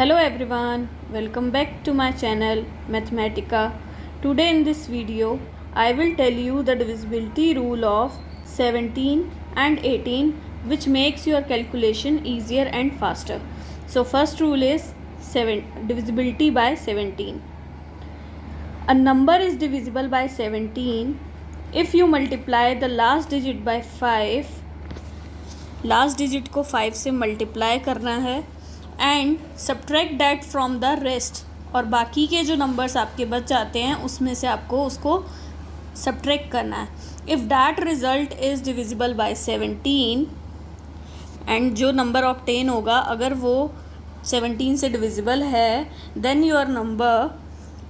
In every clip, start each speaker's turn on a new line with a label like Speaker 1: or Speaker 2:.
Speaker 1: Hello everyone, welcome back to my channel Mathematica. Today in this video, I will tell you the divisibility rule of 17 and 18 which makes your calculation easier and faster. So first rule is divisibility by 17. A number is divisible by 17 if you multiply the last digit by 5. Last digit को 5 से multiply करना है and subtract that from the rest, और बाकी के जो numbers आपके बच जाते हैं उसमें से आपको उसको सब्ट्रैक्ट करना है. If that result is divisible by 17 and जो नंबर ऑब्टेन होगा अगर वो 17 से डिविजिबल है then your number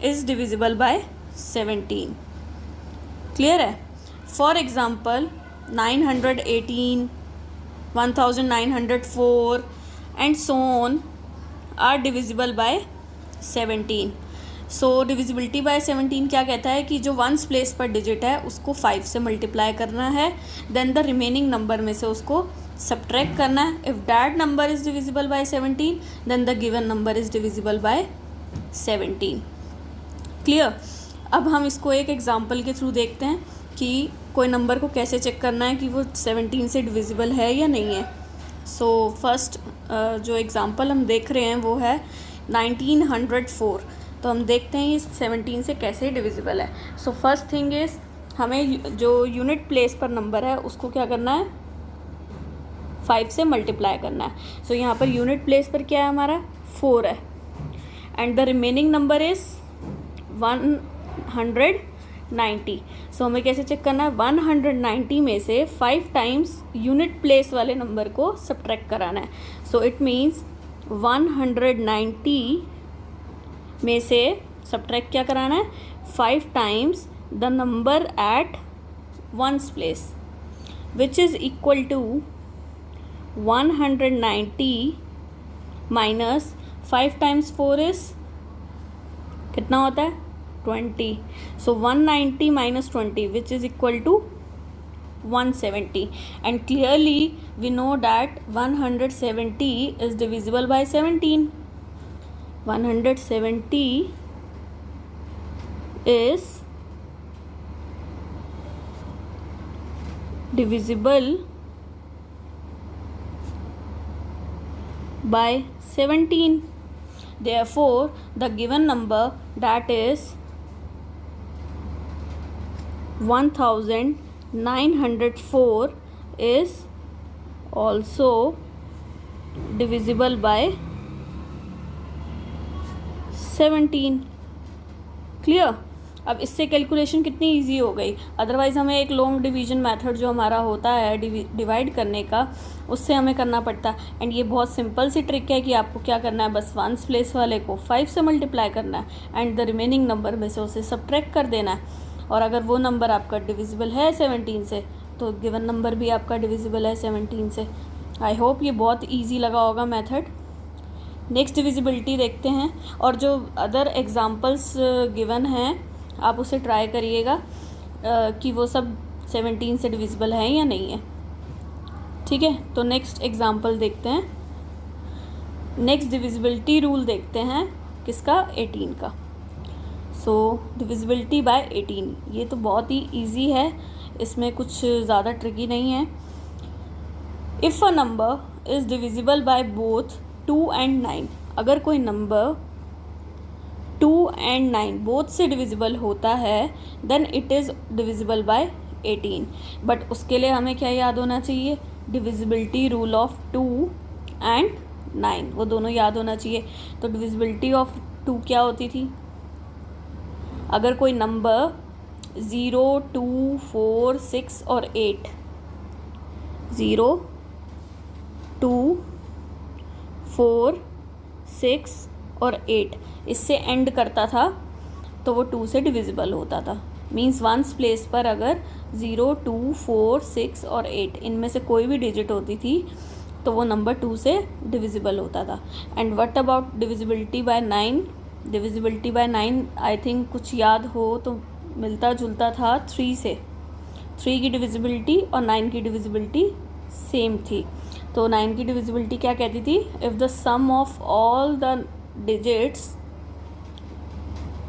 Speaker 1: is divisible by 17. Clear है? For example 918, 1904 and so on are divisible by 17. So divisibility by 17 क्या कहता है कि जो वंस प्लेस पर डिजिट है उसको 5 से मल्टीप्लाई करना है, देन द रिमेनिंग नंबर में से उसको सब्ट्रैक्ट करना है. If that number is divisible by 17 then the given number is divisible by 17. Clear? अब हम इसको एक एग्जांपल के थ्रू देखते हैं कि कोई नंबर को कैसे चेक करना है कि वो 17 से डिविजिबल है या नहीं है. सो फर्स्ट जो एग्ज़ाम्पल हम देख रहे हैं वो है 1904. तो हम देखते हैं ये 17 से कैसे डिविजिबल है. सो फर्स्ट थिंग इज़ हमें जो यूनिट प्लेस पर नंबर है उसको क्या करना है, 5 से मल्टीप्लाई करना है. सो यहाँ पर यूनिट प्लेस पर क्या है हमारा 4 है and the remaining number is 190. सो हमें कैसे चेक करना है, 190 में से 5 टाइम्स यूनिट प्लेस वाले नंबर को सब्ट्रैक्ट कराना है. सो इट मीन्स 190 में से सब्ट्रैक्ट क्या कराना है, 5 times the number at ones place which is equal to 190 minus 5 times 4 is कितना होता है 20. So 190 minus 20 which is equal to 170, and clearly we know that 170 is divisible by 17. 170 is divisible by 17. Therefore the given number, that is 1904, is also divisible by 17. Clear? अब इससे calculation कितनी easy हो गई. Otherwise हमें एक long division method जो हमारा होता है डिवाइड करने का, उससे हमें करना पड़ता. एंड ये बहुत सिंपल सी ट्रिक है कि आपको क्या करना है, बस वंस प्लेस वाले को 5 से मल्टीप्लाई करना है एंड द रिमेनिंग नंबर में से उसे सब्ट्रैक्ट कर देना है. और अगर वो नंबर आपका डिविजिबल है 17 से तो गिवन नंबर भी आपका डिविजिबल है 17 से. आई होप ये बहुत ईजी लगा होगा मेथड. नेक्स्ट डिविजिबिलिटी देखते हैं, और जो अदर एग्जांपल्स गिवन हैं आप उसे ट्राई करिएगा कि वो सब 17 से डिविजिबल है या नहीं है. ठीक है, तो नेक्स्ट एग्जांपल देखते हैं. नेक्स्ट डिविजिबिलिटी रूल देखते हैं किसका, 18 का. सो डिविजिबिलिटी बाय 18, ये तो बहुत ही इजी है, इसमें कुछ ज़्यादा ट्रिकी नहीं है. If a number is divisible by both 2 and 9, अगर कोई नंबर 2 and 9 बोथ से डिविजिबल होता है then it is divisible by 18. But उसके लिए हमें क्या याद होना चाहिए, डिविजिबिलिटी रूल ऑफ 2 and 9, वो दोनों याद होना चाहिए. तो डिविजिबिलिटी ऑफ 2 क्या होती थी, अगर कोई नंबर 0, 2, 4, 6 और 8, 0, 2, 4, 6 और 8 इससे एंड करता था तो वो 2 से डिविजिबल होता था. मीन्स वंस प्लेस पर अगर 0, 2, 4, 6 और 8 इनमें से कोई भी डिजिट होती थी तो वो नंबर 2 से डिविजिबल होता था. And what about divisibility bye 9? Divisibility bye 9 I think कुछ याद हो तो मिलता जुलता था 3 से. 3 की डिविजिबिलिटी और 9 की डिविजिबिलिटी सेम थी. तो 9 की डिविजिबिलिटी क्या कहती थी, if the sum of all the digits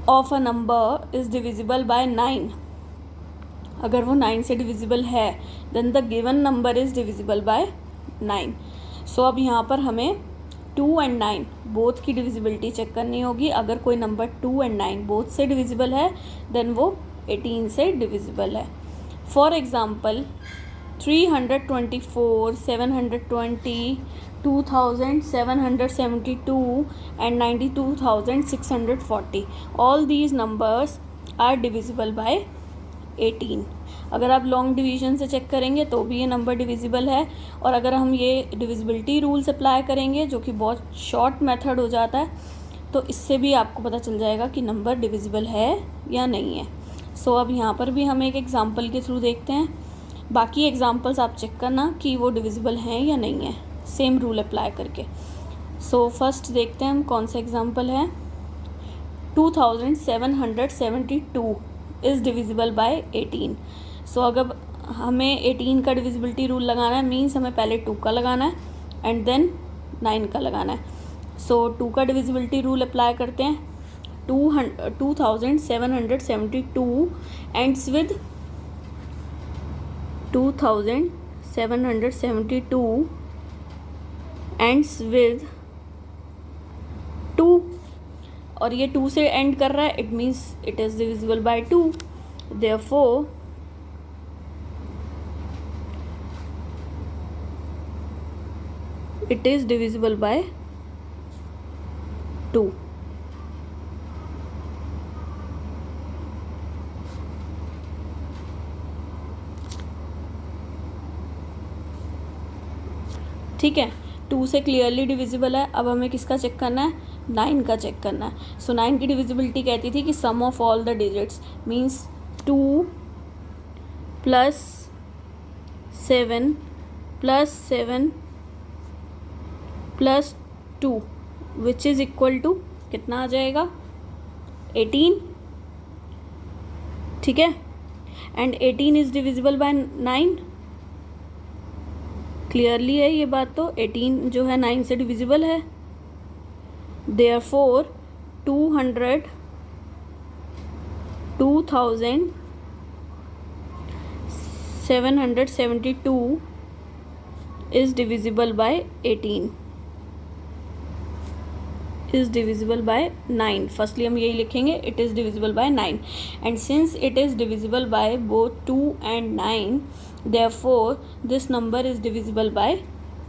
Speaker 1: of a number is divisible by 9, अगर वो 9 से डिविजिबल है then the given number is divisible by 9. सो अब यहाँ पर हमें 2 and 9 बोथ की डिविजिबिलिटी चेक करनी होगी. अगर कोई नंबर 2 and 9 बोथ से डिविजिबल है देन वो 18 से डिविजिबल है. For example 324, 720, 2772 and 92,640, all these numbers are divisible by 18. अगर आप लॉन्ग डिवीजन से चेक करेंगे तो भी ये नंबर डिविजिबल है, और अगर हम ये डिविजिबिलिटी रूल्स अप्लाई करेंगे जो कि बहुत शॉर्ट मेथड हो जाता है, तो इससे भी आपको पता चल जाएगा कि नंबर डिविजिबल है या नहीं है. सो अब यहाँ पर भी हम एक एग्ज़ाम्पल के थ्रू देखते हैं. बाकी एग्ज़ाम्पल्स आप चेक करना कि वो डिविजिबल हैं या नहीं है, सेम रूल अप्लाई करके. सो फर्स्ट देखते हैं हम कौन सा एग्ज़ाम्पल है. 2772 इज़ डिविजिबल बाय 18. सो अगर हमें 18 का डिविजिबिलिटी रूल लगाना है मीन्स हमें पहले 2 का लगाना है एंड देन 9 का लगाना है. सो 2 का डिविजिबिलिटी रूल अप्लाई करते हैं. 2772 एंड्स विद 2772 एंड्स विद 2, और ये 2 से एंड कर रहा है, it means it is divisible bye 2. Therefore it is divisible by 2. ठीक है, 2 से क्लियरली डिविजिबल है. अब हमें किसका चेक करना है, 9 का चेक करना है. सो 9 की डिविजिबिलिटी कहती थी कि sum of all the digits means 2 plus 7 plus 7 plus 2 which is equal to कितना आ जाएगा, 18. ठीक है, and 18 is divisible by 9. Clearly है ये बात. तो 18 जो है 9 से डिविजिबल है. Therefore 2772 is divisible by 18, is divisible by 9. Firstly हम यही लिखेंगे, it is divisible by 9, and since it is divisible by both 2 and 9, therefore this number is divisible by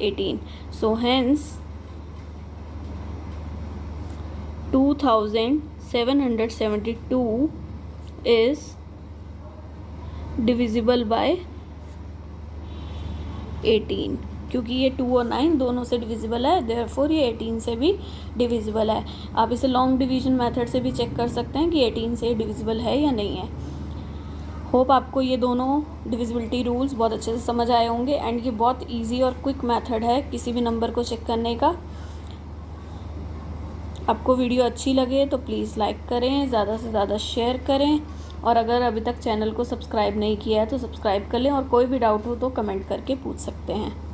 Speaker 1: 18. So hence 2772 is divisible by 18, क्योंकि ये 2 और 9 दोनों से divisible है. Therefore ये 18 से भी डिविजिबल है. आप इसे लॉन्ग डिवीजन मेथड से भी चेक कर सकते हैं कि 18 से डिविजिबल है या नहीं है. होप आपको ये दोनों डिविजिबिलिटी रूल्स बहुत अच्छे से समझ आए होंगे, एंड ये बहुत इजी और क्विक मेथड है किसी भी नंबर को चेक करने का. आपको वीडियो अच्छी लगे तो प्लीज़ लाइक करें, ज़्यादा से ज़्यादा शेयर करें, और अगर अभी तक चैनल को सब्सक्राइब नहीं किया है तो सब्सक्राइब कर लें, और कोई भी डाउट हो तो कमेंट करके पूछ सकते हैं.